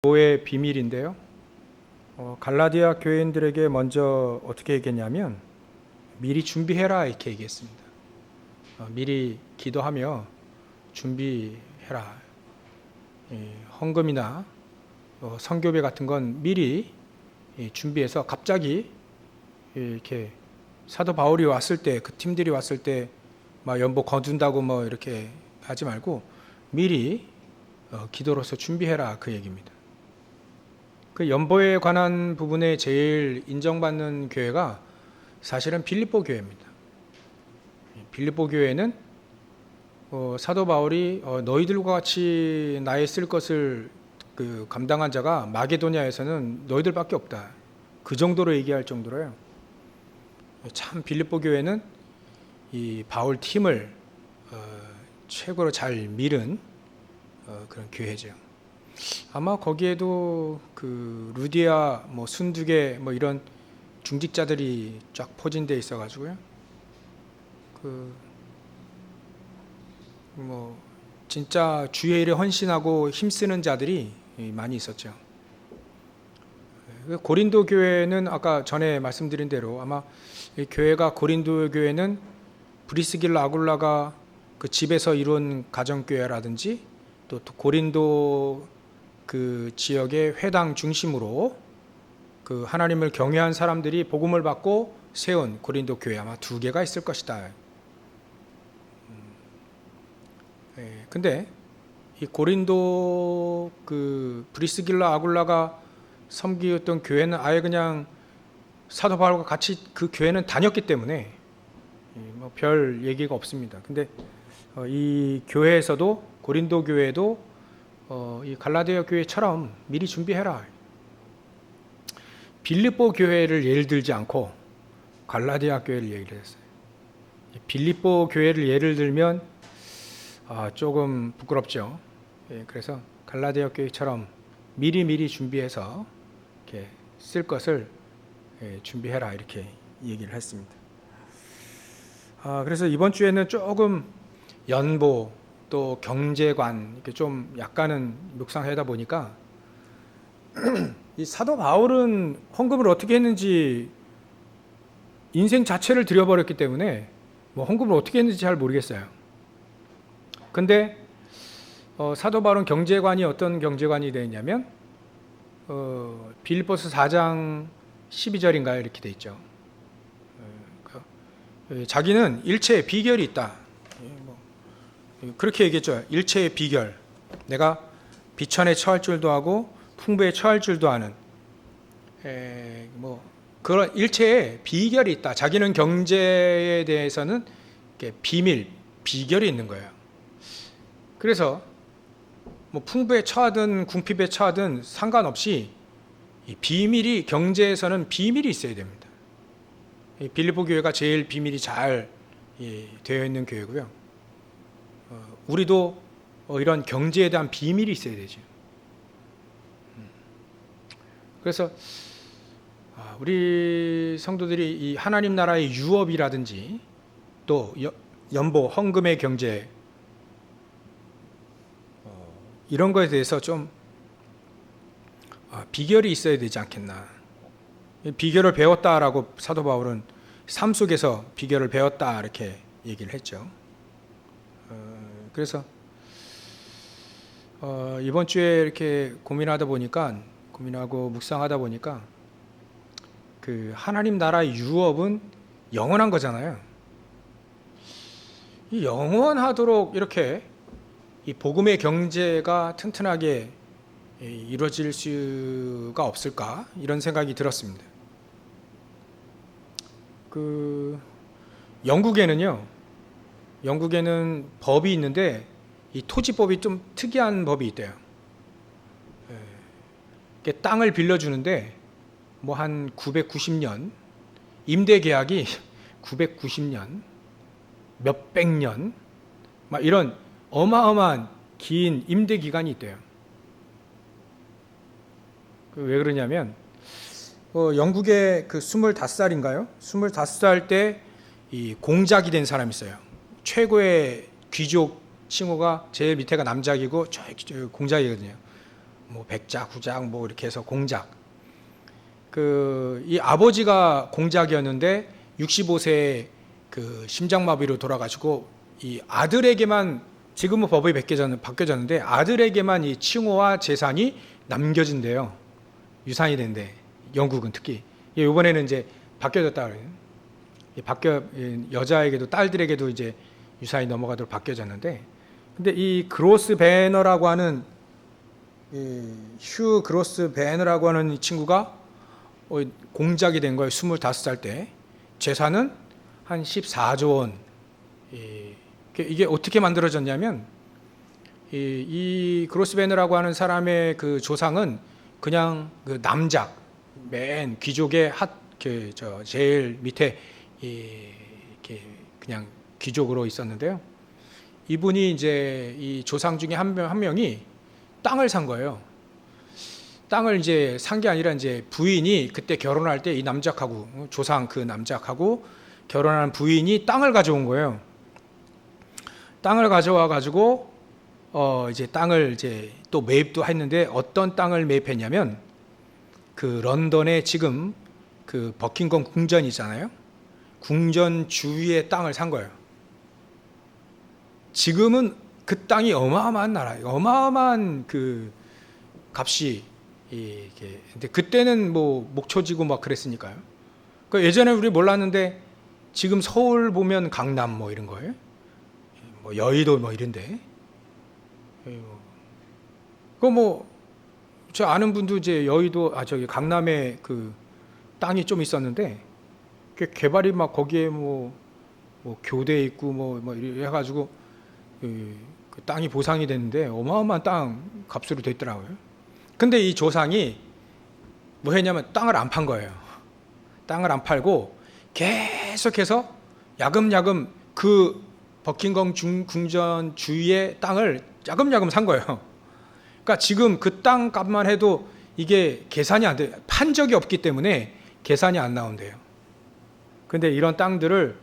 교회의 비밀인데요. 갈라디아 교인들에게 먼저 어떻게 얘기했냐면 미리 준비해라 이렇게 얘기했습니다. 미리 기도하며 준비해라. 헌금이나 선교배 같은 건 미리 준비해서 갑자기 이렇게 사도 바울이 왔을 때 그 팀들이 왔을 때 막 연보 거둔다고 뭐 이렇게 하지 말고 미리 기도로서 준비해라 그 얘기입니다. 그 연보에 관한 부분에 제일 인정받는 교회가 사실은 빌립보 교회입니다. 빌립보 교회는 사도 바울이 너희들과 같이 나의 쓸 것을 감당한 자가 마게도냐에서는 너희들밖에 없다. 그 정도로 얘기할 정도로요. 참 빌립보 교회는 이 바울 팀을 최고로 잘 밀은 그런 교회죠. 아마 거기에도 그 루디아, 뭐 순두계, 뭐 이런 중직자들이 쫙 포진돼 있어가지고요. 뭐 진짜 주의 일에 헌신하고 힘쓰는 자들이 많이 있었죠. 고린도 교회는 아까 전에 말씀드린 대로 아마 이 교회가 고린도 교회는 브리스길라 아굴라가 그 집에서 이룬 가정교회라든지 또 고린도 그 지역의 회당 중심으로 그 하나님을 경외한 사람들이 복음을 받고 세운 고린도 교회 아마 2개가 있을 것이다. 근데 이 고린도 그 브리스길라 아굴라가 섬기었던 교회는 아예 그냥 사도 바울과 같이 그 교회는 다녔기 때문에 뭐 별 얘기가 없습니다. 근데 이 교회에서도 고린도 교회도 이 갈라디아 교회처럼 미리 준비해라. 빌립보 교회를 예를 들지 않고 갈라디아 교회를 예를 들었어요. 빌립보 교회를 예를 들면 조금 부끄럽죠. 그래서 갈라디아 교회처럼 미리 준비해서 이렇게 쓸 것을 준비해라 이렇게 얘기를 했습니다. 그래서 이번 주에는 조금 연보 또 경제관 이렇게 좀 약간은 묵상하다 보니까 이 사도 바울은 헌금을 어떻게 했는지 인생 자체를 들여버렸기 때문에 뭐 헌금을 어떻게 했는지 잘 모르겠어요. 근데 사도 바울은 경제관이 어떤 경제관이 되었냐면 빌립보서 4장 12절인가요? 이렇게 돼 있죠. 자기는 일체의 비결이 있다. 그렇게 얘기했죠. 일체의 비결. 내가 비천에 처할 줄도 하고 풍부에 처할 줄도 아는 뭐 그런 일체의 비결이 있다. 자기는 경제에 대해서는 비밀, 비결이 있는 거예요. 그래서 뭐 풍부에 처하든 궁핍에 처하든 상관없이 이 비밀이 경제에서는 비밀이 있어야 됩니다. 빌립보 교회가 제일 비밀이 잘 되어 있는 교회고요. 우리도 이런 경제에 대한 비밀이 있어야 되죠. 그래서 우리 성도들이 이 하나님 나라의 유업이라든지 또 연보, 헌금의 경제 이런 거에 대해서 좀 비결이 있어야 되지 않겠나. 비결을 배웠다라고 사도 바울은 삶 속에서 비결을 배웠다 이렇게 얘기를 했죠. 그래서 이번 주에 이렇게 고민하고 묵상하다 보니까 그 하나님 나라의 유업은 영원한 거잖아요. 이 영원하도록 이렇게 이 복음의 경제가 튼튼하게 이루어질 수가 없을까 이런 생각이 들었습니다. 영국에는 법이 있는데 이 토지법이 좀 특이한 법이 있대요. 땅을 빌려주는데 뭐 한 990년 임대 계약이 990년 몇백 년 막 이런 어마어마한 긴 임대 기간이 있대요. 왜 그러냐면 영국의 그 25살인가요? 25살 때 이 공작이 된 사람이 있어요. 최고의 귀족 칭호가 제일 밑에가 남작이고 공작이거든요. 뭐 백작, 후작 뭐 이렇게 해서 공작. 이 아버지가 공작이었는데 65세에 그 심장마비로 돌아가시고 이 아들에게만, 지금은 법이 바뀌어졌는데 아들에게만 이 칭호와 재산이 남겨진대요. 유산이 된대. 영국은 특히. 이번에는 이제 바뀌어졌다 그래요. 여자에게도 딸들에게도 이제 유산이 넘어가도록 바뀌어졌는데, 근데 이 그로스 배너라고 하는 휴 그로스 배너라고 하는 이 친구가 공작이 된 거예요. 25살 때. 재산은 한 14조 원. 이게 어떻게 만들어졌냐면 이 그로스 배너라고 하는 사람의 그 조상은 그냥 그 남작, 맨 귀족의 제일 밑에 이렇게 그냥 귀족으로 있었는데요. 이분이 이제 이 조상 중에 한 명이 땅을 산 거예요. 땅을 이제 산 게 아니라 이제 부인이 그때 결혼할 때 이 남작하고, 조상 그 남작하고 결혼한 부인이 땅을 가져온 거예요. 땅을 가져와 가지고 이제 땅을 이제 또 매입도 했는데, 어떤 땅을 매입했냐면 그 런던에 지금 그 버킹엄 궁전 있잖아요. 궁전 주위의 땅을 산 거예요. 지금은 그 땅이 어마어마한 나라예요. 어마어마한 그 값이 이게. 근데 그때는 뭐 목초지고 막 그랬으니까요. 그 예전에 우리 몰랐는데 지금 서울 보면 강남 뭐 이런 거예요. 뭐 여의도 뭐 이런데. 그 뭐 저 아는 분도 이제 여의도 저기 강남에 그 땅이 좀 있었는데, 개발이 막 거기에 뭐 교대 있고 뭐 이래 가지고 그 땅이 보상이 됐는데 어마어마한 땅 값으로 됐더라고요. 근데 이 조상이 뭐 했냐면 땅을 안 판 거예요. 땅을 안 팔고 계속해서 야금야금 그 버킹엄 궁전 주위의 땅을 야금야금 산 거예요. 그러니까 지금 그 땅 값만 해도 이게 계산이 안 돼요. 판 적이 없기 때문에 계산이 안 나온대요. 근데 이런 땅들을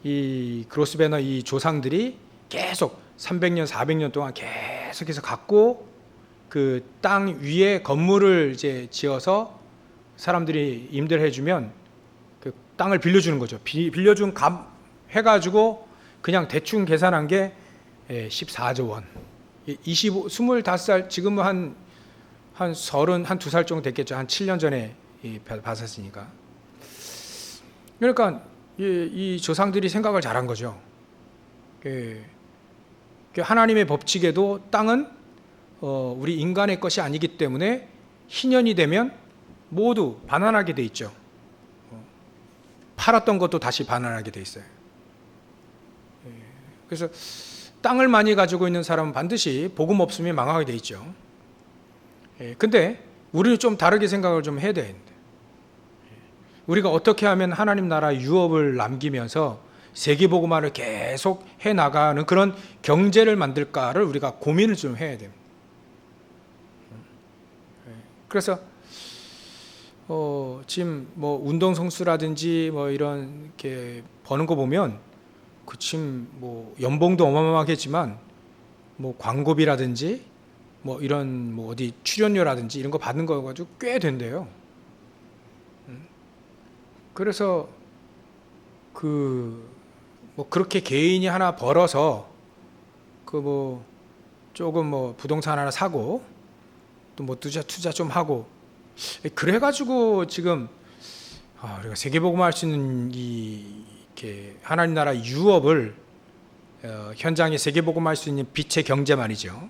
이 그로스 배너 이 조상들이 계속 300년, 400년 동안 계속해서 갖고 그 땅 위에 건물을 이제 지어서 사람들이 임대를 해주면 그 땅을 빌려주는 거죠. 빌려준 값 해가지고 그냥 대충 계산한 게 14조 원. 25살, 지금은 한 32살 정도 됐겠죠. 한 7년 전에 받았으니까. 그러니까 이 조상들이 생각을 잘한 거죠. 하나님의 법칙에도 땅은 우리 인간의 것이 아니기 때문에 희년이 되면 모두 반환하게 돼 있죠. 팔았던 것도 다시 반환하게 돼 있어요. 그래서 땅을 많이 가지고 있는 사람은 반드시 복음 없으면 망하게 돼 있죠. 근데 우리는 좀 다르게 생각을 좀 해야 되는데, 우리가 어떻게 하면 하나님 나라 유업을 남기면서 세계 복음화를 계속 해 나가는 그런 경제를 만들까를 우리가 고민을 좀 해야 됩니다. 그래서 지금 뭐 운동 선수라든지 뭐 이런 게 버는 거 보면 지금 뭐 연봉도 어마어마하겠지만 뭐 광고비라든지 뭐 이런 뭐 어디 출연료라든지 이런 거 받는 거 가지고 꽤 된대요. 그래서 뭐 그렇게 개인이 하나 벌어서 뭐 조금 뭐 부동산 하나 사고 또 뭐 투자 좀 하고 그래 가지고 지금 우리가 세계복음화 할 수 있는 이렇게 하나님 나라 유업을 현장에 세계복음화 할 수 있는 빛의 경제 말이죠.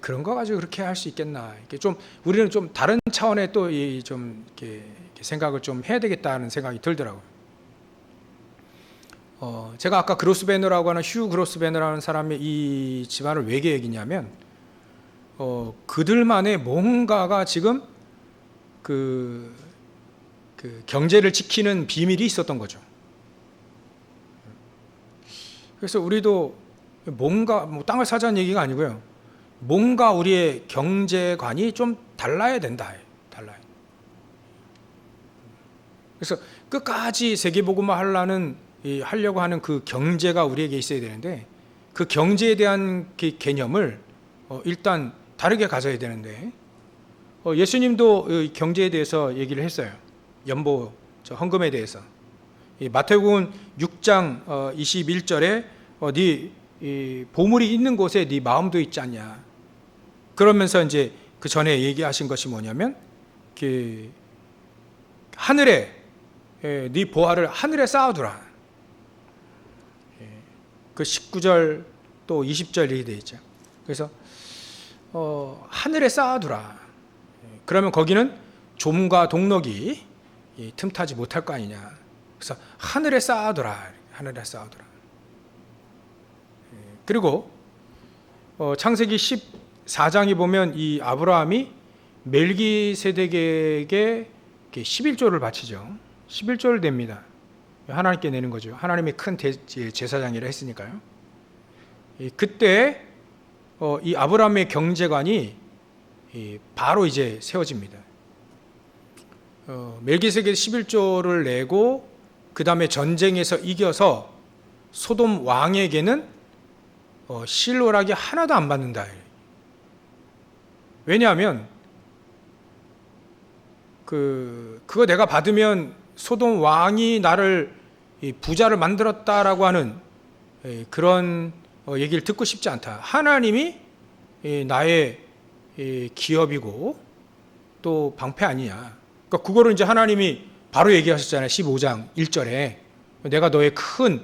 그런 거 가지고 그렇게 할 수 있겠나? 이렇게 좀 우리는 좀 다른 차원의 또 좀 이렇게 생각을 좀 해야 되겠다는 생각이 들더라고요. 제가 아까 그로스 배너라고 하는 휴 그로스 배너라는 사람의 이 집안을 왜 얘기냐면 그들만의 뭔가가 지금 그 경제를 지키는 비밀이 있었던 거죠. 그래서 우리도 뭔가 뭐 땅을 사자는 얘기가 아니고요. 뭔가 우리의 경제관이 좀 달라야 된다. 달라요. 그래서 끝까지 세계복음화 하려고 하는 그 경제가 우리에게 있어야 되는데 그 경제에 대한 개념을 일단 다르게 가져야 되는데 예수님도 이 경제에 대해서 얘기를 했어요. 연보 헌금에 대해서. 이 마태복음 6장 21절에 네 보물이 있는 곳에 네 마음도 있지 않냐. 그러면서 이제 그 전에 얘기하신 것이 뭐냐면 그 하늘에 네 보화를 하늘에 쌓아두라. 그 19절 또 20절 이렇게 되어 있죠. 그래서 하늘에 쌓아두라. 그러면 거기는 좀과 동력이 틈타지 못할 거 아니냐. 그래서 하늘에 쌓아두라. 하늘에 쌓아두라. 그리고 창세기 14장에 보면 이 아브라함이 멜기세덱에게 11조를 바치죠. 11조를 냅니다. 하나님께 내는 거죠. 하나님이 큰 제사장이라 했으니까요. 그때 이 아브라함의 경제관이 바로 이제 세워집니다. 멜기세덱 11조를 내고 그 다음에 전쟁에서 이겨서 소돔 왕에게는 실로락이 하나도 안 받는다. 왜냐하면 그거 내가 받으면 소돔 왕이 나를 부자를 만들었다라고 하는 그런 얘기를 듣고 싶지 않다. 하나님이 나의 기업이고 또 방패 아니냐. 그러니까 그거를 이제 하나님이 바로 얘기하셨잖아요. 15장 1절에 내가 너의 큰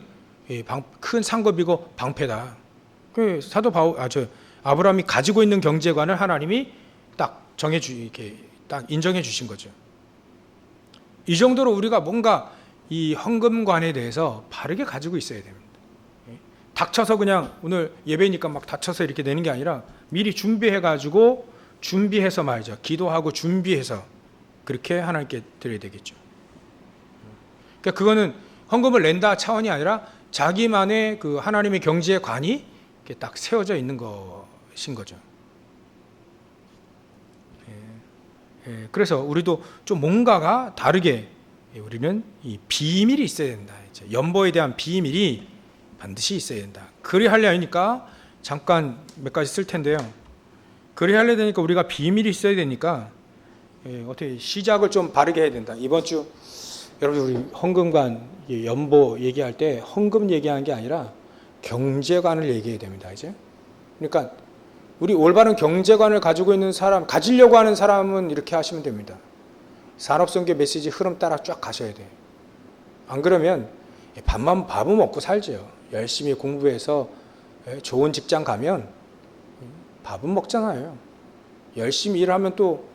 상급이고 방패다. 그 사도 아브라함이 가지고 있는 경제관을 하나님이 딱 이렇게 딱 인정해 주신 거죠. 이 정도로 우리가 뭔가 이 헌금관에 대해서 바르게 가지고 있어야 됩니다. 닥쳐서 그냥 오늘 예배니까 막 닥쳐서 이렇게 내는 게 아니라 미리 준비해서 말이죠. 기도하고 준비해서 그렇게 하나님께 드려야 되겠죠. 그러니까 그거는 헌금을 낸다 차원이 아니라 자기만의 그 하나님의 경제의 관이 이렇게 딱 세워져 있는 것인 거죠. 그래서 우리도 좀 뭔가가 다르게 우리는 이 비밀이 있어야 된다. 연보에 대한 비밀이 반드시 있어야 된다. 그리 하려 하니까 잠깐 몇 가지 쓸 텐데요. 그리 하려 되니까 우리가 비밀이 있어야 되니까 어떻게 시작을 좀 바르게 해야 된다. 이번 주 여러분 우리 헌금관 연보 얘기할 때 헌금 얘기하는 게 아니라 경제관을 얘기해야 됩니다. 이제 그러니까 우리 올바른 경제관을 가지고 있는 사람, 가지려고 하는 사람은 이렇게 하시면 됩니다. 산업선교 메시지 흐름 따라 쫙 가셔야 돼요. 안 그러면 밥은 먹고 살죠. 열심히 공부해서 좋은 직장 가면 밥은 먹잖아요. 열심히 일하면 또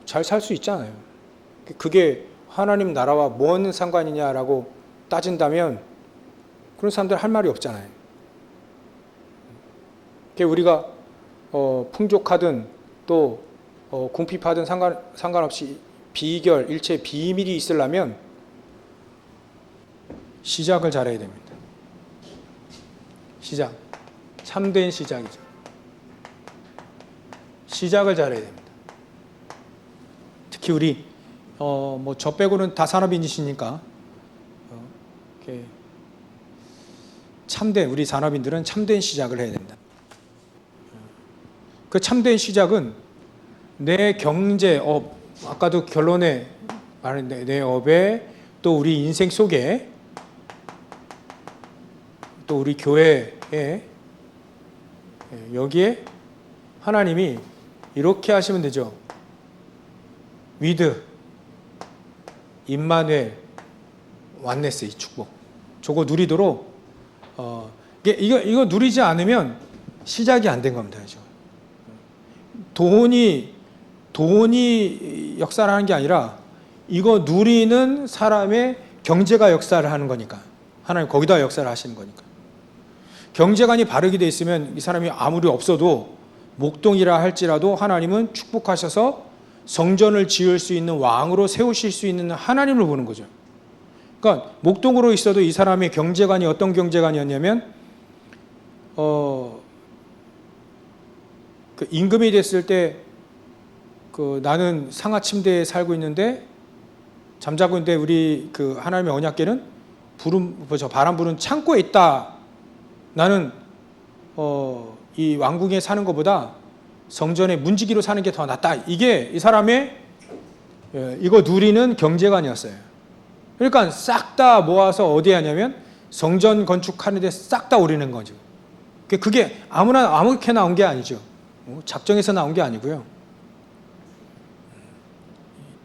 잘 살 수 있잖아요. 그게 하나님 나라와 뭔 상관이냐라고 따진다면 그런 사람들 할 말이 없잖아요. 우리가 풍족하든 또 궁핍하든 상관없이 비결, 일체 비밀이 있으려면 시작을 잘해야 됩니다. 시작. 참된 시작이죠. 시작을 잘해야 됩니다. 특히 우리 저 빼고는 다 산업인이시니까 우리 산업인들은 참된 시작을 해야 된다. 그 참된 시작은 내 경제업, 아까도 결론에 말한 내 업에 또 우리 인생 속에 또 우리 교회에 여기에 하나님이 이렇게 하시면 되죠. 위드 임마누엘 완네스 이 축복. 저거 누리도록 이거 누리지 않으면 시작이 안 된 겁니다. 그죠? 돈이 역사를 하는 게 아니라 이거 누리는 사람의 경제가 역사를 하는 거니까 하나님 거기다 역사를 하시는 거니까 경제관이 바르게 돼 있으면 이 사람이 아무리 없어도 목동이라 할지라도 하나님은 축복하셔서 성전을 지을 수 있는 왕으로 세우실 수 있는 하나님을 보는 거죠. 그러니까 목동으로 있어도 이 사람의 경제관이 어떤 경제관이었냐면 그 임금이 됐을 때 나는 상하 침대에 살고 있는데 잠자고 있는데 우리 그 하나님의 언약궤는 바람 부는 창고에 있다. 나는 이 왕궁에 사는 것보다 성전의 문지기로 사는 게 더 낫다. 이게 이 사람의 이거 누리는 경제관이었어요. 그러니까 싹 다 모아서 어디에 하냐면 성전 건축하는 데 싹 다 올리는 거죠. 그게 아무렇게 나온 게 아니죠. 작정해서 나온 게 아니고요.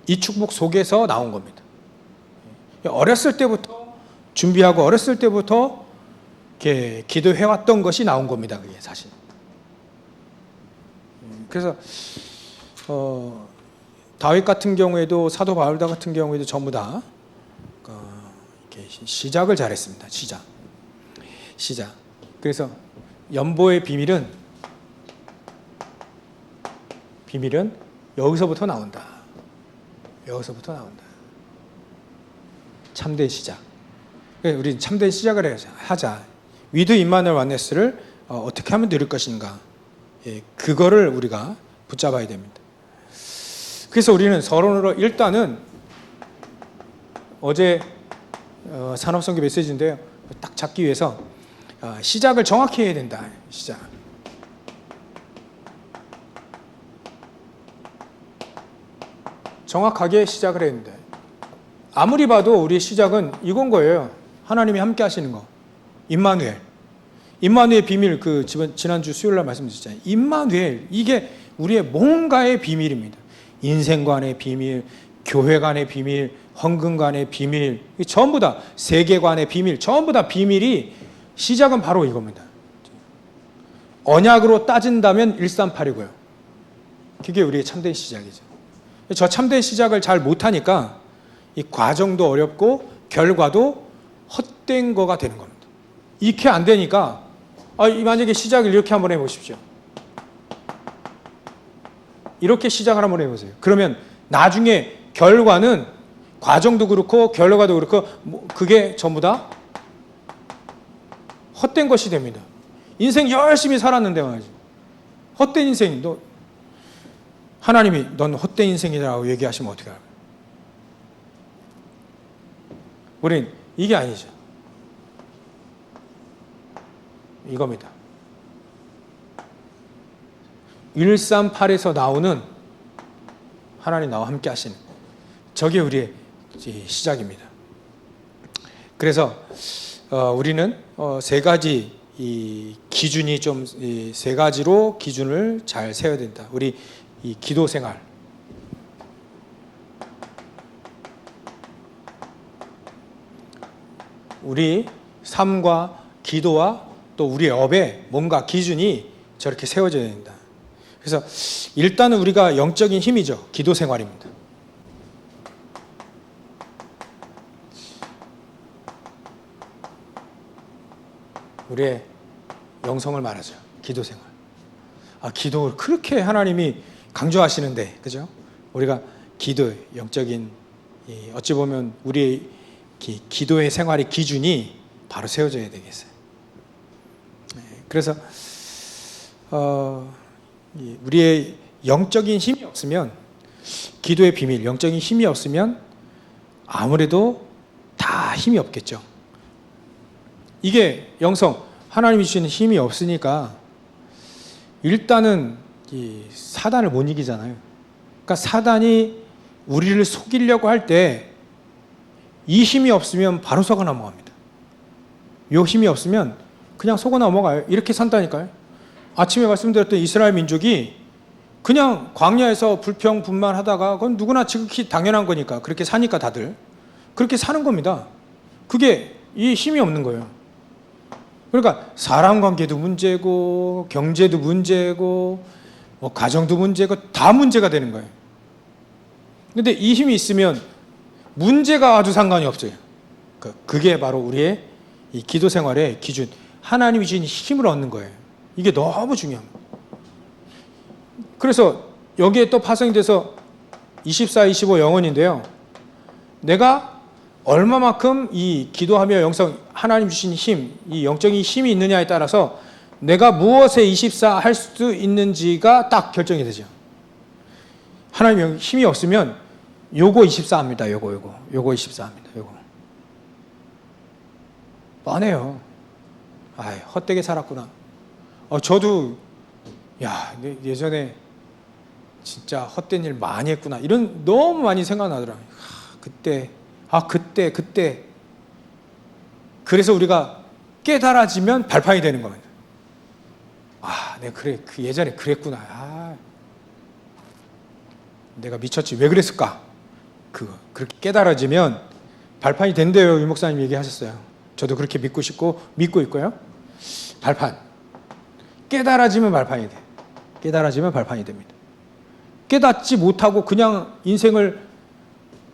이 축복 속에서 나온 겁니다. 어렸을 때부터 준비하고 어렸을 때부터 이렇게 기도해왔던 것이 나온 겁니다. 그게 사실. 그래서 다윗 같은 경우에도 사도 바울 같은 경우에도 전부 다 이렇게 시작을 잘했습니다. 시작. 그래서 연보의 비밀은 여기서부터 나온다. 참된 시작. 우리 참된 시작을 하자. 위드 임마누엘 원네스를 어떻게 하면 누릴 것인가. 그거를 우리가 붙잡아야 됩니다. 그래서 우리는 서론으로 일단은 어제 산업선교 메시지인데요. 딱 잡기 위해서 시작을 정확히 해야 된다. 시작. 정확하게 시작을 해야 된다. 아무리 봐도 우리의 시작은 이건 거예요. 하나님이 함께 하시는 거. 임마누엘 비밀, 지난주 수요일 날 말씀드렸잖아요. 임마누엘, 이게 우리의 뭔가의 비밀입니다. 인생 간의 비밀, 교회 간의 비밀, 헌금 간의 비밀, 전부 다 세계관의 비밀, 전부 다 비밀이 시작은 바로 이겁니다. 언약으로 따진다면 138이고요. 그게 우리의 참된 시작이죠. 저 참된 시작을 잘 못하니까 이 과정도 어렵고 결과도 헛된 거가 되는 겁니다. 이렇게 안 되니까 만약에 시작을 이렇게 한번 해보십시오. 이렇게 시작을 한번 해보세요. 그러면 나중에 결과는 과정도 그렇고 결과도 그렇고 그게 전부 다 헛된 것이 됩니다. 인생 열심히 살았는데 말이죠. 헛된 인생, 하나님이 넌 헛된 인생이라고 얘기하시면 어떻게 할까요? 우린 이게 아니죠. 이겁니다. 138에서 나오는 하나님 나와 함께 하시는 저게 우리의 시작입니다. 그래서 우리는 세 가지 이 기준이 세 가지로 기준을 잘 세워야 된다. 우리 이 기도 생활, 우리 삶과 기도와 또 우리의 업에 뭔가 기준이 저렇게 세워져야 된다. 그래서 일단은 우리가 영적인 힘이죠. 기도 생활입니다. 우리의 영성을 말하죠. 기도 생활. 기도를 그렇게 하나님이 강조하시는데, 그죠? 우리가 기도, 영적인, 어찌 보면 우리의 기도의 생활의 기준이 바로 세워져야 되겠어요. 그래서, 우리의 영적인 힘이 없으면, 기도의 비밀, 영적인 힘이 없으면 아무래도 다 힘이 없겠죠. 이게 영성, 하나님이 주시는 힘이 없으니까 일단은 이 사단을 못 이기잖아요. 그러니까 사단이 우리를 속이려고 할 때 이 힘이 없으면 바로 속아 넘어갑니다. 이 힘이 없으면 그냥 속아 넘어가요. 이렇게 산다니까요. 아침에 말씀드렸던 이스라엘 민족이 그냥 광야에서 불평분만하다가 그건 누구나 지극히 당연한 거니까 그렇게 사니까 다들 그렇게 사는 겁니다. 그게 이 힘이 없는 거예요. 그러니까 사람 관계도 문제고 경제도 문제고 가정도 문제고 다 문제가 되는 거예요. 그런데 이 힘이 있으면 문제가 아주 상관이 없어요. 그게 바로 우리의 이 기도 생활의 기준. 하나님이 주신 힘을 얻는 거예요. 이게 너무 중요합니다. 그래서 여기에 또 파송이 돼서 24, 25 영혼인데요. 내가 얼마만큼 이 기도하며 영성, 하나님 주신 힘, 이 영적인 힘이 있느냐에 따라서 내가 무엇에 24 할 수 있는지가 딱 결정이 되죠. 하나님 힘이 없으면 요거 24 합니다. 요거 24 합니다. 요거. 뻔해요. 헛되게 살았구나. 저도 야, 예전에 진짜 헛된 일 많이 했구나. 이런 너무 많이 생각나더라고요. 그때. 그래서 우리가 깨달아지면 발판이 되는 겁니다. 내가 그 예전에 그랬구나. 내가 미쳤지. 왜 그랬을까? 그렇게 깨달아지면 발판이 된대요. 유 목사님 얘기하셨어요. 저도 그렇게 믿고 싶고 믿고 있고요. 발판. 깨달아지면 발판이 돼. 깨달아지면 발판이 됩니다. 깨닫지 못하고 그냥 인생을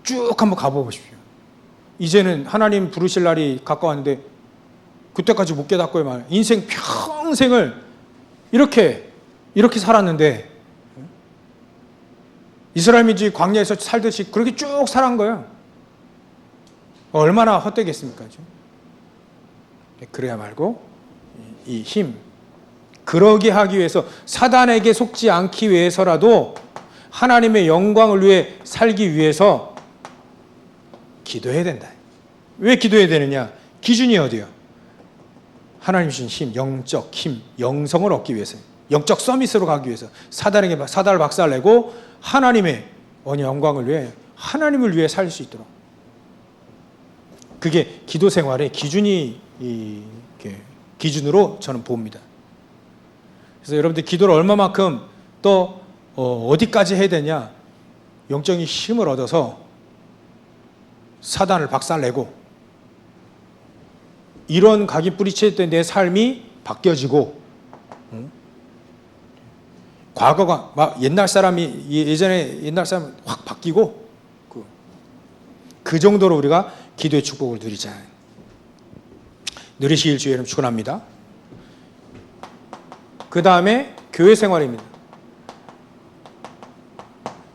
쭉 한번 가보십시오. 이제는 하나님 부르실 날이 가까웠는데 그때까지 못 깨닫고요. 인생 평생을 이렇게 살았는데 이스라엘 민족이 광야에서 살듯이 그렇게 쭉 살아간 거예요. 얼마나 헛되겠습니까? 그래야 말고 이 힘, 그러게 하기 위해서 사단에게 속지 않기 위해서라도 하나님의 영광을 위해 살기 위해서 기도해야 된다. 왜 기도해야 되느냐? 기준이 어디요? 하나님 주신 힘, 영적 힘, 영성을 얻기 위해서, 영적 서밋으로 가기 위해서 사단을 박살내고 하나님의 영광을 위해, 하나님을 위해 살 수 있도록. 그게 기도 생활의 기준으로 저는 봅니다. 그래서 여러분들 기도를 얼마만큼 또 어디까지 해야 되냐? 영적인 힘을 얻어서 사단을 박살내고 이런 각이 뿌리쳤던 내 삶이 바뀌어지고, 과거가 막 옛날 사람 확 바뀌고, 그 정도로 우리가 기도의 축복을 누리잖아요. 누리시길 주의 이름 축원합니다. 그 다음에 교회 생활입니다.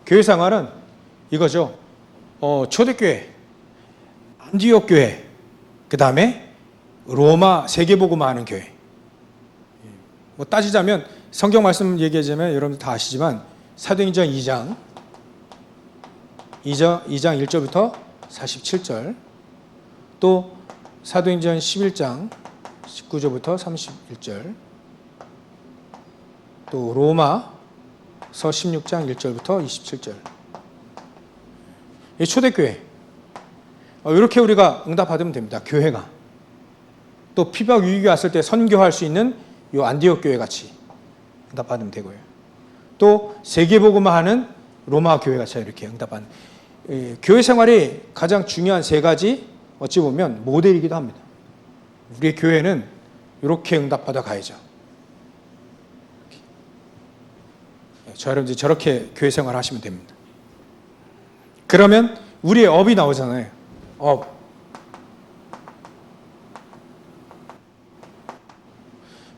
교회 생활은 이거죠. 초대교회, 안디옥 교회, 그 다음에 로마 세계복음화 하는 교회. 따지자면 성경 말씀 얘기하자면 여러분들 다 아시지만 사도행전 2장 1절부터 47절, 또 사도행전 11장 19절부터 31절, 또 로마서 16장 1절부터 27절. 이 초대교회. 이렇게 우리가 응답받으면 됩니다. 교회가. 또 피박 위기가 왔을 때 선교할 수 있는 이 안디옥 교회 같이 응답받으면 되고요. 또 세계복음화하는 로마 교회 같이 이렇게 응답받는. 교회 생활이 가장 중요한 세 가지 어찌 보면 모델이기도 합니다. 우리의 교회는 이렇게 응답받아 가야죠. 여러분들 저렇게 교회 생활 하시면 됩니다. 그러면 우리의 업이 나오잖아요. 업.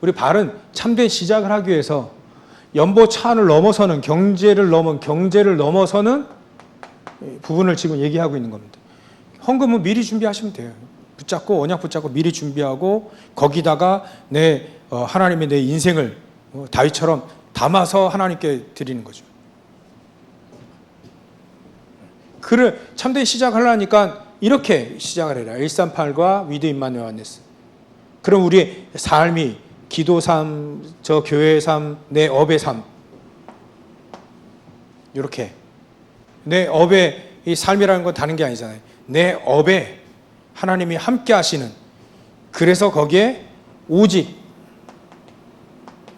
우리 발은 참된 시작을 하기 위해서 연보차원을 넘어서는 경제를 넘어서는 부분을 지금 얘기하고 있는 겁니다. 헌금은 미리 준비하시면 돼요. 언약 붙잡고 미리 준비하고 거기다가 하나님의 내 인생을 다윗처럼 담아서 하나님께 드리는 거죠. 그를 참된 시작하려니까 이렇게 시작을 해라. 138과 위드 임마누엘 원네스. 그럼 우리의 삶이 기도 삶, 저 교회의 삶, 내 업의 삶, 이렇게 내 업의 이 삶이라는 건 다른 게 아니잖아요. 내 업에 하나님이 함께 하시는, 그래서 거기에 오직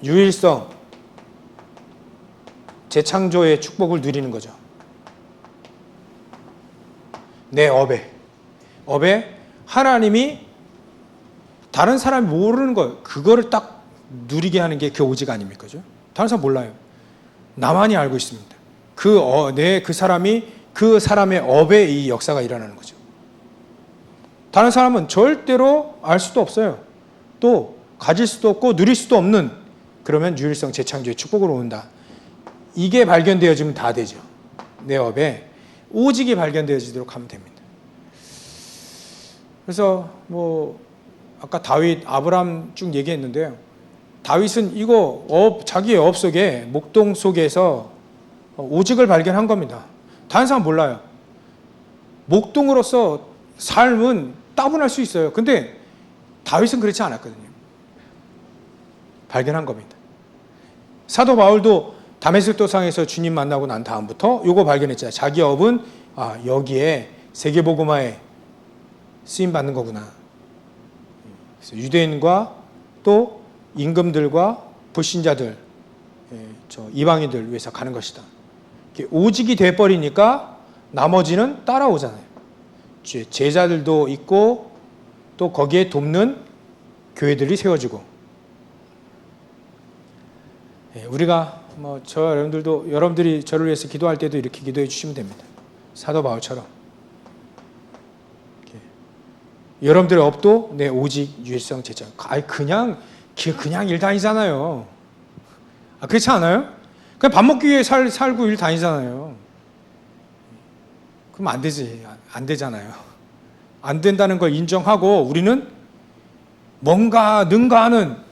유일성, 재창조의 축복을 누리는 거죠. 내 업에 하나님이 다른 사람이 모르는 거, 그거를 딱 누리게 하는 게 그 오직 아닙니까? 다른 사람 몰라요. 나만이 알고 있습니다. 그 사람의 업에 이 역사가 일어나는 거죠. 다른 사람은 절대로 알 수도 없어요. 또 가질 수도 없고 누릴 수도 없는, 그러면 유일성 재창조의 축복으로 온다. 이게 발견되어지면 다 되죠. 내 업에 오직이 발견되어지도록 하면 됩니다. 그래서 아까 다윗, 아브라함 쭉 얘기했는데요. 다윗은 자기의 업 속에, 목동 속에서 오직을 발견한 겁니다. 다른 사람 몰라요. 목동으로서 삶은 따분할 수 있어요. 근데 다윗은 그렇지 않았거든요. 발견한 겁니다. 사도 바울도 다메섹 도상에서 주님 만나고 난 다음부터 요거 발견했잖아요. 자기 업은 여기에 세계복음화에 쓰임 받는 거구나. 그래서 유대인과 또 임금들과 불신자들, 저 이방인들 위해서 가는 것이다. 오직이 돼버리니까 나머지는 따라오잖아요. 제자들도 있고 또 거기에 돕는 교회들이 세워지고, 우리가 여러분들도 여러분들이 저를 위해서 기도할 때도 이렇게 기도해 주시면 됩니다. 사도 바울처럼 여러분들의 업도 내 오직 유일성 제자. 그냥 일 다니잖아요. 그렇지 않아요? 그냥 밥 먹기 위해 살고 일 다니잖아요. 그럼 안 되지. 안 되잖아요. 안 된다는 걸 인정하고 우리는 뭔가 능가하는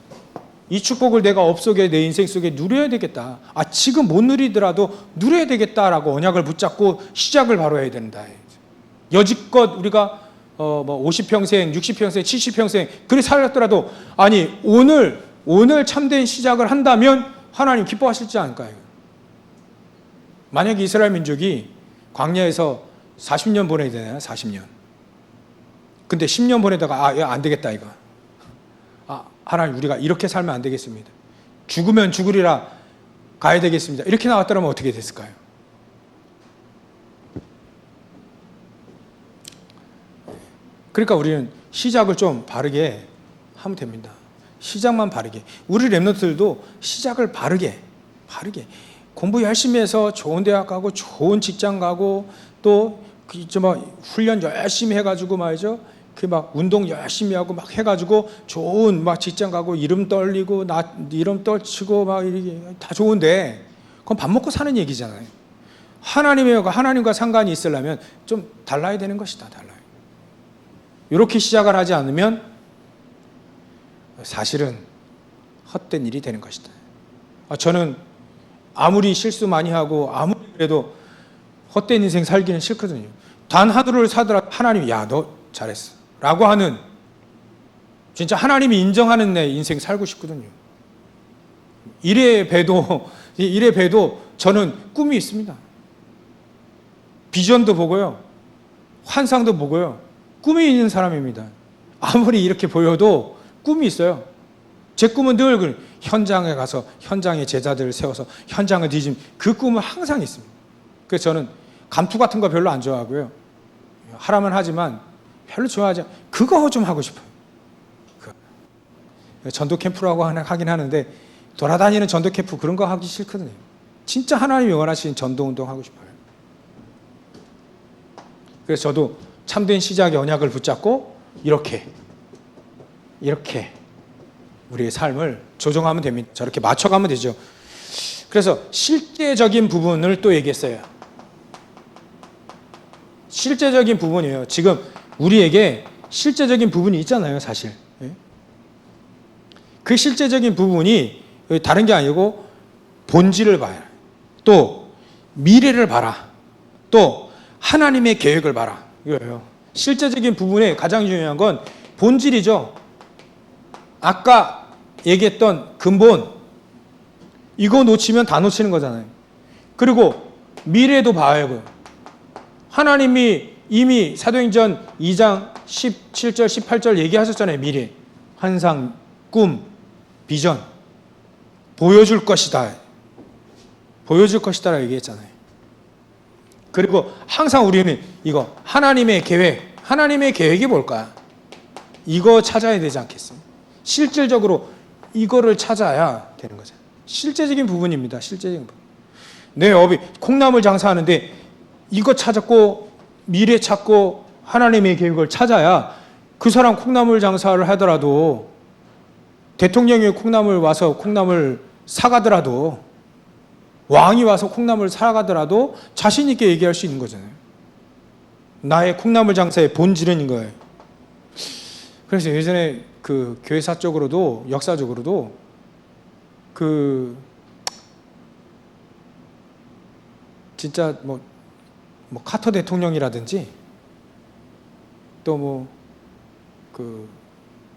이 축복을 내가 업 속에 내 인생 속에 누려야 되겠다. 지금 못 누리더라도 누려야 되겠다라고 언약을 붙잡고 시작을 바로 해야 된다. 여지껏 우리가 50평생, 60평생, 70평생 그리 살았더라도 오늘 참된 시작을 한다면 하나님 기뻐하실지 않을까요? 만약에 이스라엘 민족이 광야에서 40년 보내야 되나요? 40년. 근데 10년 보내다가 안 되겠다 이거. 하나님 우리가 이렇게 살면 안 되겠습니다. 죽으면 죽으리라 가야 되겠습니다. 이렇게 나왔더라면 어떻게 됐을까요? 그러니까 우리는 시작을 좀 바르게 하면 됩니다. 시작만 바르게. 우리 랩런트들도 시작을 바르게 공부 열심히 해서 좋은 대학 가고 좋은 직장 가고 또 훈련 열심히 해가지고 말이죠. 운동 열심히 하고 막 해가지고 좋은 직장 가고 이름 떨리고 이름 떨치고 이렇게 다 좋은데 그건 밥 먹고 사는 얘기잖아요. 하나님과 상관이 있으려면 좀 달라야 되는 것이다. 달라요. 이렇게 시작을 하지 않으면 사실은 헛된 일이 되는 것이다. 저는 아무리 실수 많이 하고 아무리 그래도 헛된 인생 살기는 싫거든요. 단 하루를 살더라도 하나님이 너 잘했어 라고 하는, 진짜 하나님이 인정하는 내 인생 살고 싶거든요. 이래 봬도 저는 꿈이 있습니다. 비전도 보고요. 환상도 보고요. 꿈이 있는 사람입니다. 아무리 이렇게 보여도 꿈이 있어요. 제 꿈은 늘 현장에 가서 현장에 제자들을 세워서 현장을 뒤집는 그 꿈은 항상 있습니다. 그래서 저는 감투 같은 거 별로 안 좋아하고요. 하라면 하지만 별로 좋아하지 않아요. 그거 좀 하고 싶어요. 전도 캠프라고 하긴 하는데 돌아다니는 전도 캠프 그런 거 하기 싫거든요. 진짜 하나님이 원하시는 전도 운동 하고 싶어요. 그래서 저도 참된 시작의 언약을 붙잡고 이렇게 우리의 삶을 조정하면 됩니다. 저렇게 맞춰가면 되죠. 그래서 실제적인 부분을 또 얘기했어요. 실제적인 부분이에요. 지금 우리에게 실제적인 부분이 있잖아요, 사실. 그 실제적인 부분이 다른 게 아니고 본질을 봐요. 또 미래를 봐라. 또 하나님의 계획을 봐라. 이거예요. 실제적인 부분에 가장 중요한 건 본질이죠. 아까 얘기했던 근본. 이거 놓치면 다 놓치는 거잖아요. 그리고 미래도 봐야. 하나님이 이미 사도행전 2장 17절 18절 얘기하셨잖아요. 미래, 환상, 꿈, 비전 보여줄 것이다. 보여줄 것이다 얘기했잖아요. 그리고 항상 우리는 이거 하나님의 계획이 뭘까? 이거 찾아야 되지 않겠습니까? 실질적으로 이거를 찾아야 되는 거죠. 실제적인 부분입니다. 실제적인 부분. 내 업이 콩나물 장사하는데 이거 찾았고 미래 찾고 하나님의 계획을 찾아야 그 사람 콩나물 장사를 하더라도 대통령이 와서 콩나물 사가더라도 왕이 와서 콩나물 사가더라도 자신 있게 얘기할 수 있는 거잖아요. 나의 콩나물 장사의 본질은 거예요. 그래서 예전에 그 교회사 쪽으로도 역사적으로도 진짜 뭐 카터 대통령이라든지 또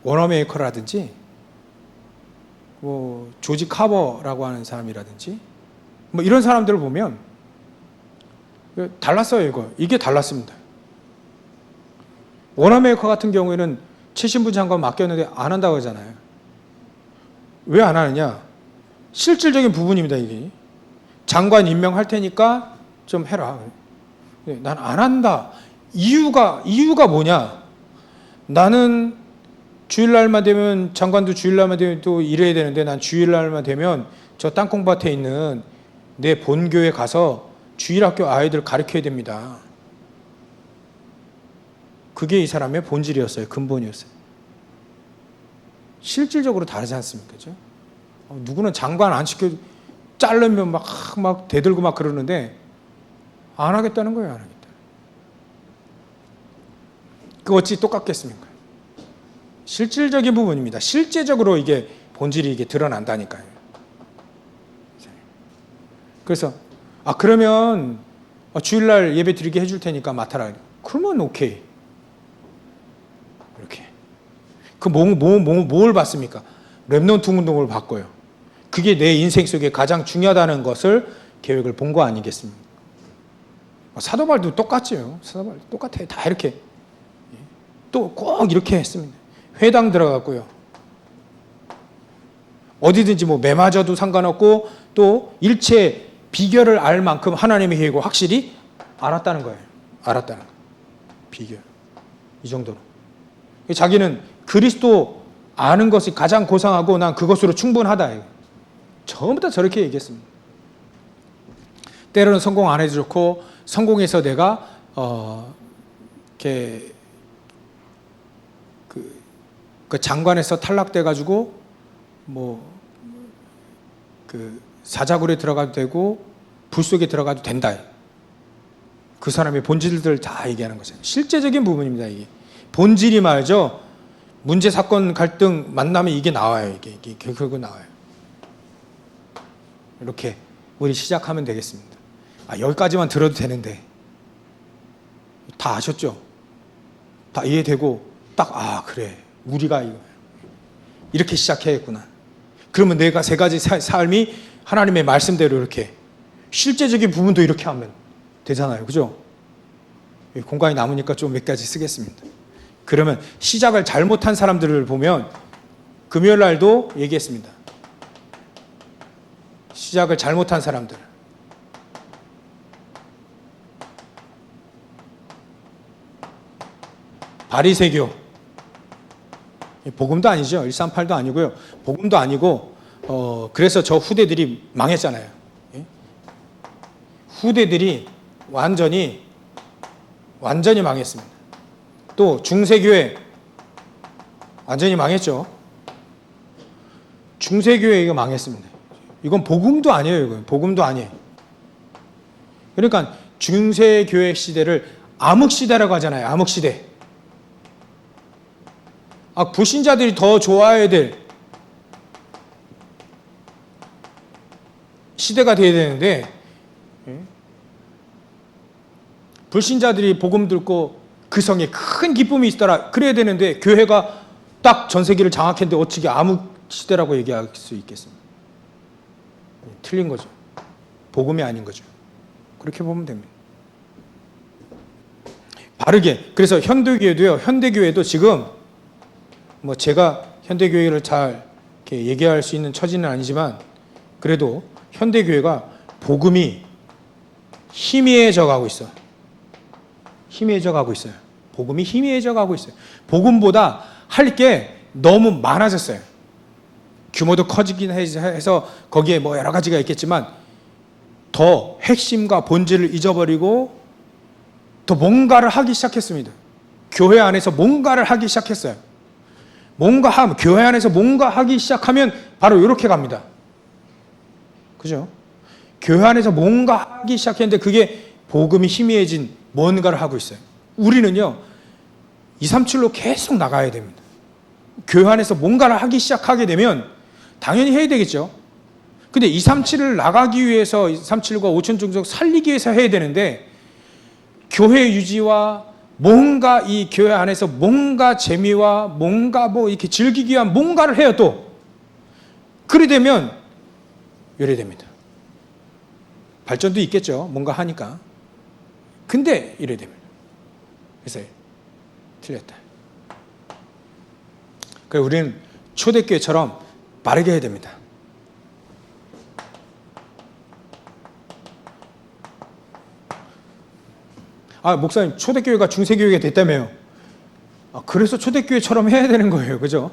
워너메이커라든지 뭐 조지 카버라고 하는 사람이라든지 뭐 이런 사람들을 보면 달랐어요. 이게 달랐습니다. 워너메이커 같은 경우에는 최신부 장관 맡겼는데 안 한다고 하잖아요. 왜 안 하느냐? 실질적인 부분입니다. 이게 장관 임명할 테니까 좀 해라. 난 안 한다. 이유가 뭐냐? 나는 주일날만 되면, 장관도 주일날만 되면 또 일해야 되는데, 난 주일날만 되면 저 땅콩밭에 있는 내 본교에 가서 주일학교 아이들 가르쳐야 됩니다. 그게 이 사람의 본질이었어요. 근본이었어요. 실질적으로 다르지 않습니까? 그죠? 누구는 장관 안 시켜 자르면 막 대들고 막 그러는데 안 하겠다는 거예요. 안 하겠다. 그 어찌 똑같겠습니까? 실질적인 부분입니다. 실제적으로 이게 본질이 이게 드러난다니까요. 그래서 그러면 주일날 예배 드리게 해줄 테니까 맡아라. 그러면 오케이. 이렇게. 뭘 받습니까? 렘넌트 운동을 바꿔요. 그게 내 인생 속에 가장 중요하다는 것을 계획을 본 거 아니겠습니까? 사도 바울도 똑같죠. 사도 바울도 똑같아요. 다 이렇게. 또 꼭 이렇게 했습니다. 회당 들어갔고요. 어디든지 뭐 매맞아도 상관없고 또 일체 비결을 알 만큼 하나님의 계획을 확실히 알았다는 거예요. 알았다는 거예요. 비결. 이 정도로. 자기는 그리스도 아는 것이 가장 고상하고 난 그것으로 충분하다. 처음부터 저렇게 얘기했습니다. 때로는 성공 안 해도 좋고 성공해서 내가 이렇게 그 장관에서 탈락돼 가지고 뭐 그 사자굴에 들어가도 되고 불 속에 들어가도 된다. 그 사람의 본질들 다 얘기하는 거죠. 실제적인 부분입니다. 이게 본질이 말이죠. 문제, 사건, 갈등 만나면 이게 나와요. 이게 결국은 나와요. 이렇게 우리 시작하면 되겠습니다. 여기까지만 들어도 되는데 다 아셨죠? 다 이해되고 딱 그래. 우리가 이렇게 시작해야겠구나. 그러면 내가 세 가지 삶이 하나님의 말씀대로 이렇게 실제적인 부분도 이렇게 하면 되잖아요. 그죠? 공간이 남으니까 좀 몇 가지 쓰겠습니다. 그러면 시작을 잘못한 사람들을 보면 금요일 날도 얘기했습니다. 시작을 잘못한 사람들. 바리새교. 복음도 아니죠. 138도 아니고요. 복음도 아니고 그래서 저 후대들이 망했잖아요. 후대들이 완전히 망했습니다. 또 중세교회 완전히 망했죠. 중세교회 이거 망했습니다. 이건 복음도 아니에요. 이건 복음도 아니에요. 그러니까 중세교회 시대를 암흑시대라고 하잖아요. 암흑시대. 불신자들이 더 좋아해야 될 시대가 돼야 되는데 불신자들이 복음 듣고 그 성에 큰 기쁨이 있더라. 그래야 되는데 교회가 딱 전 세계를 장악했는데 어떻게 암흑 시대라고 얘기할 수 있겠습니까? 틀린 거죠. 복음이 아닌 거죠. 그렇게 보면 됩니다. 바르게. 그래서 현대교회도 지금 뭐 제가 현대교회를 잘 이렇게 얘기할 수 있는 처지는 아니지만 그래도 현대교회가 복음이 희미해져 가고 있어. 희미해져 가고 있어요. 복음이 희미해져 가고 있어요. 복음보다 할 게 너무 많아졌어요. 규모도 커지긴 해서 거기에 뭐 여러 가지가 있겠지만 더 핵심과 본질을 잊어버리고 더 뭔가를 하기 시작했습니다. 교회 안에서 뭔가를 하기 시작했어요. 교회 안에서 뭔가 하기 시작하면 바로 이렇게 갑니다. 그죠? 교회 안에서 뭔가 하기 시작했는데 그게 복음이 희미해진 뭔가를 하고 있어요. 우리는요, 237로 계속 나가야 됩니다. 교회 안에서 뭔가를 하기 시작하게 되면 당연히 해야 되겠죠. 근데 237을 나가기 위해서 237과 5천 종족 살리기 위해서 해야 되는데 교회 유지와 뭔가 이 교회 안에서 뭔가 재미와 뭔가 뭐 이렇게 즐기기 위한 뭔가를 해요. 또 그래 되면 요래됩니다. 발전도 있겠죠. 뭔가 하니까. 근데 이래 됩니다. 그래서 틀렸다. 그래서 우리는 초대교회처럼 바르게 해야 됩니다. 목사님, 초대교회가 중세교회가 됐다며요. 그래서 초대교회처럼 해야 되는 거예요. 그죠?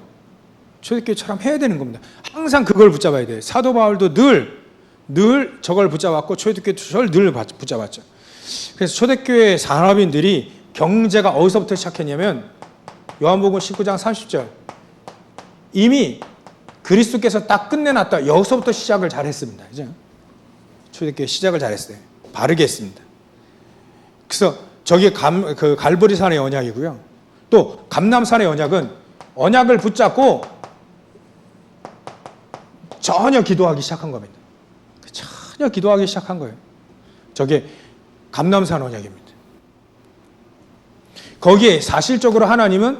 초대교회처럼 해야 되는 겁니다. 항상 그걸 붙잡아야 돼요. 사도 바울도 늘 저걸 붙잡았고, 초대교회 저걸 늘 붙잡았죠. 그래서 초대교회 산업인들이 경제가 어디서부터 시작했냐면, 요한복음 19장 30절. 이미 그리스도께서 딱 끝내놨다. 여기서부터 시작을 잘했습니다. 그죠? 초대교회 시작을 잘했어요. 바르게 했습니다. 그래서 저기 그 갈보리산의 언약이고요. 또 감람산의 언약은 언약을 붙잡고 전혀 기도하기 시작한 겁니다. 전혀 기도하기 시작한 거예요. 저게 감람산 언약입니다. 거기에 사실적으로 하나님은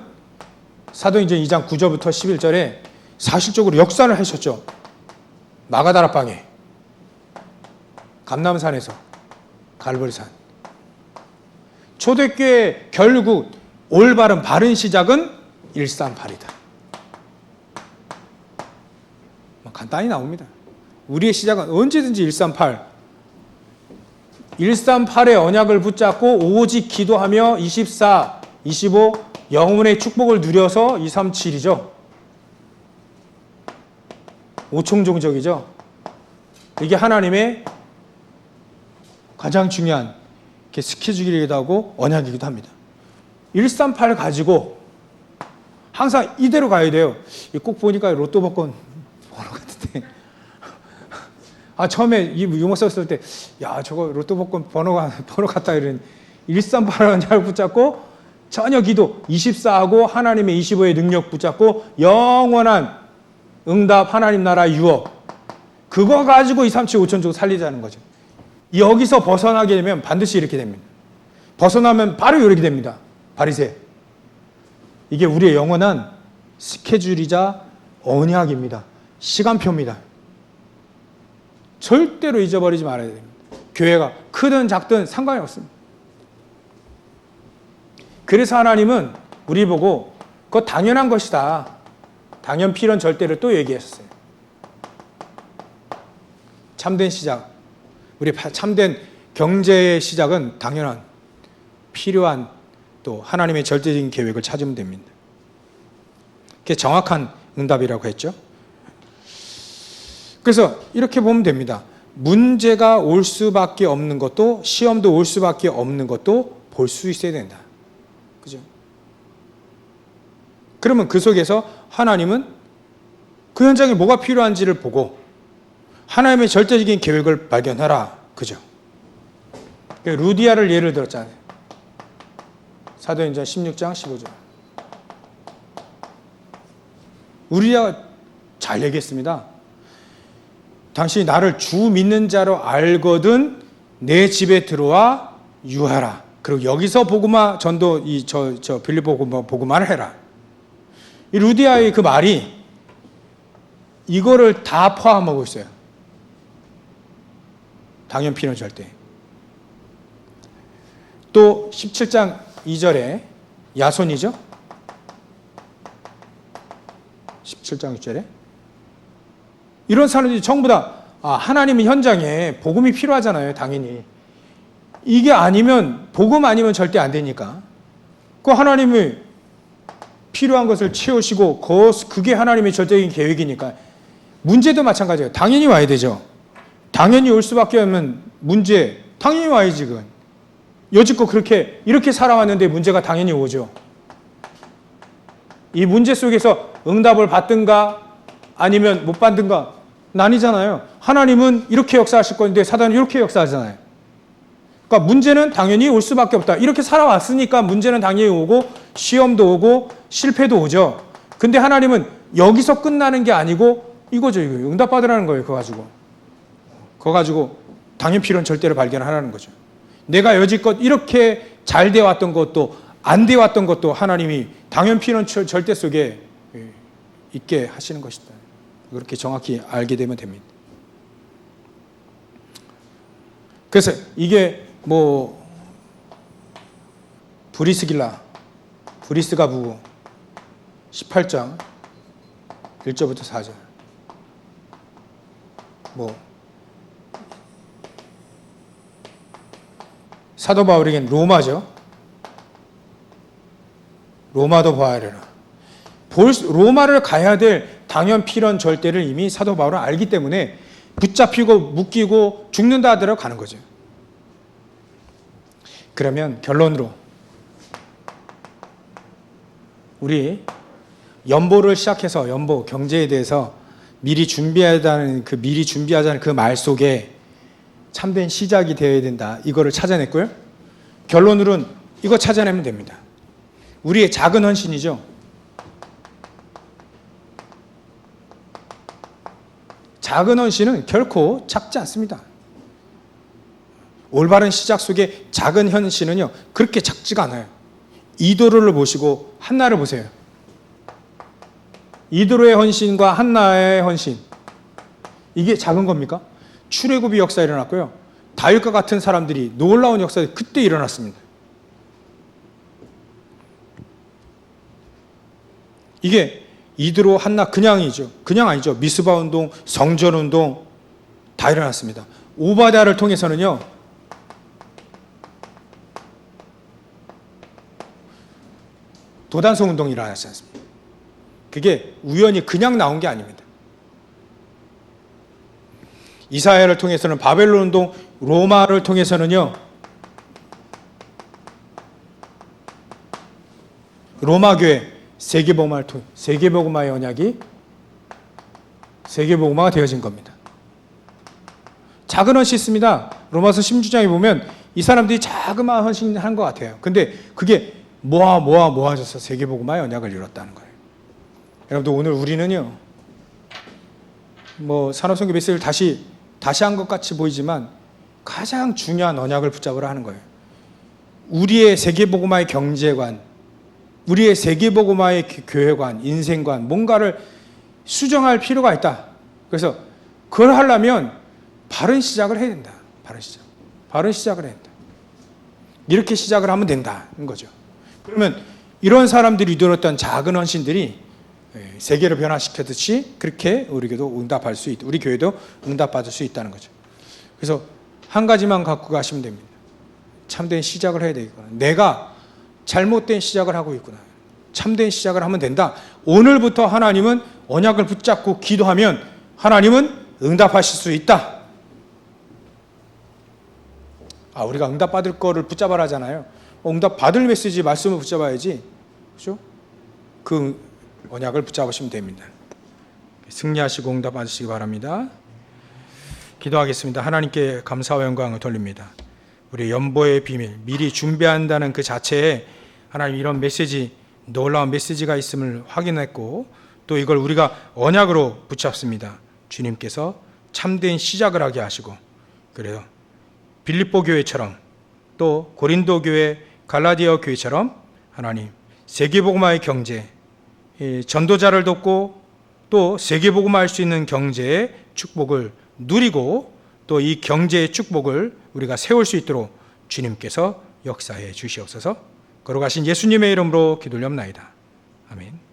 사도행전 2장 9절부터 11절에 사실적으로 역사를 하셨죠. 마가다락방에, 감람산에서, 갈보리산. 초대교회 결국 올바른 바른 시작은 138이다. 간단히 나옵니다. 우리의 시작은 언제든지 138. 138의 언약을 붙잡고 오직 기도하며 24, 25 영혼의 축복을 누려서 237이죠. 오총종적이죠. 이게 하나님의 가장 중요한 스케줄이기도 하고 언약이기도 합니다. 138 가지고 항상 이대로 가야 돼요. 꼭 보니까 로또 복권 번호 같은데. 처음에 이 유머 썼을 때, 저거 로또 복권 번호 같다 이런 138 언약을 붙잡고 전혀 기도 24하고 하나님의 25의 능력 붙잡고 영원한 응답 하나님 나라 유업. 그거 가지고 237 5천족 살리자는 거죠. 여기서 벗어나게 되면 반드시 이렇게 됩니다. 벗어나면 바로 이렇게 됩니다. 바리새. 이게 우리의 영원한 스케줄이자 언약입니다. 시간표입니다. 절대로 잊어버리지 말아야 됩니다. 교회가 크든 작든 상관이 없습니다. 그래서 하나님은 우리 보고 그거 당연한 것이다. 당연 필연 절대를 또 얘기했어요. 참된 시작. 우리 참된 경제의 시작은 당연한, 필요한 또 하나님의 절대적인 계획을 찾으면 됩니다. 그게 정확한 응답이라고 했죠. 그래서 이렇게 보면 됩니다. 문제가 올 수밖에 없는 것도, 시험도 올 수밖에 없는 것도 볼 수 있어야 된다. 그죠? 그러면 그 속에서 하나님은 그 현장에 뭐가 필요한지를 보고 하나님의 절대적인 계획을 발견하라. 그죠? 루디아를 예를 들었잖아요. 사도행전 16장 15절. 루디아가 잘 얘기했습니다. 당신이 나를 주 믿는 자로 알거든 내 집에 들어와 유하라. 그리고 여기서 복음화 전도 빌립보 복음화를 해라. 이 루디아의 그 말이 이거를 다 포함하고 있어요. 당연 필요 절대. 또 17장 2절에 야손이죠. 17장 2절에 이런 사람들이 전부 다 하나님의 현장에 복음이 필요하잖아요. 당연히. 이게 아니면 복음 아니면 절대 안 되니까. 그 하나님이 필요한 것을 채우시고 그게 하나님의 절대적인 계획이니까. 문제도 마찬가지예요. 당연히 와야 되죠. 당연히 올 수밖에 없는 문제, 당연히 와야지, 그건. 여지껏 이렇게 살아왔는데 문제가 당연히 오죠. 이 문제 속에서 응답을 받든가 아니면 못 받든가 나뉘잖아요. 하나님은 이렇게 역사하실 건데 사단은 이렇게 역사하잖아요. 그러니까 문제는 당연히 올 수밖에 없다. 이렇게 살아왔으니까 문제는 당연히 오고 시험도 오고 실패도 오죠. 근데 하나님은 여기서 끝나는 게 아니고 이거죠. 응답받으라는 거예요. 그거 가지고 당연 필요한 절대를 발견하라는 거죠. 내가 여지껏 이렇게 잘 돼 왔던 것도 안 돼 왔던 것도 하나님이 당연 필요한 절대 속에 있게 하시는 것이다. 그렇게 정확히 알게 되면 됩니다. 그래서 이게 뭐 브리스가부 18장 1절부터 4절 뭐 사도 바울에겐 로마죠. 로마도 봐야 되나. 로마를 가야 될 당연 필연 절대를 이미 사도 바울은 알기 때문에 붙잡히고 묶이고 죽는다 하더라도 가는 거죠. 그러면 결론으로 우리 연보를 시작해서 연보 경제에 대해서 미리 준비하자는 그 말 속에 참된 시작이 되어야 된다. 이거를 찾아냈고요. 결론으로는 이거 찾아내면 됩니다. 우리의 작은 헌신이죠. 작은 헌신은 결코 작지 않습니다. 올바른 시작 속에 작은 헌신은요, 그렇게 작지가 않아요. 이도로를 보시고 한나를 보세요. 이도로의 헌신과 한나의 헌신, 이게 작은 겁니까? 출애굽의 역사가 일어났고요. 다윗과 같은 사람들이 놀라운 역사가 그때 일어났습니다. 이게 이드로 한나 그냥이죠. 그냥 아니죠. 미스바 운동, 성전 운동 다 일어났습니다. 오바댜를 통해서는요. 도단성 운동이 일어났지 않습니까? 그게 우연히 그냥 나온 게 아닙니다. 이사야를 통해서는 바벨론 운동, 로마를 통해서는요. 로마 교회 세계복음화의 언약이 세계복음화가 되어진 겁니다. 작은 헌신 있습니다. 로마서 16장에 보면 이 사람들이 자그마한 헌신을 한 것 같아요. 근데 그게 모아져서 세계복음화의 언약을 이뤘다는 거예요. 여러분들 오늘 우리는요, 뭐 산업선교 메시지를 다시 한 것 같이 보이지만 가장 중요한 언약을 붙잡으라 하는 거예요. 우리의 세계복음화의 경제관, 우리의 세계복음화의 교회관, 인생관, 뭔가를 수정할 필요가 있다. 그래서 그걸 하려면 바른 시작을 해야 된다. 바른 시작을 해야 된다. 이렇게 시작을 하면 된다는 거죠. 그러면 이런 사람들이 이루었던 작은 헌신들이 세계를 변화시켰듯이 그렇게 우리 교회도 응답받을 수 있다는 거죠. 그래서 한 가지만 갖고 가시면 됩니다. 참된 시작을 해야 되겠구나. 내가 잘못된 시작을 하고 있구나. 참된 시작을 하면 된다. 오늘부터 하나님은 언약을 붙잡고 기도하면 하나님은 응답하실 수 있다. 우리가 응답받을 거를 붙잡아라 하잖아요. 응답받을 메시지, 말씀을 붙잡아야지. 그렇죠? 그 언약을 붙잡으시면 됩니다. 승리하시고 응답 받으시기 바랍니다. 기도하겠습니다. 하나님께 감사와 영광을 돌립니다. 우리 연보의 비밀, 미리 준비한다는 그 자체에 하나님 이런 메시지, 놀라운 메시지가 있음을 확인했고 또 이걸 우리가 언약으로 붙잡습니다. 주님께서 참된 시작을 하게 하시고 그래요. 빌립보 교회처럼 또 고린도 교회, 갈라디아 교회처럼 하나님 세계복음화의 경제, 전도자를 돕고 또 세계복음화할 수 있는 경제의 축복을 누리고 또 이 경제의 축복을 우리가 세울 수 있도록 주님께서 역사해 주시옵소서. 걸어가신 예수님의 이름으로 기도를 옵나이다. 아멘.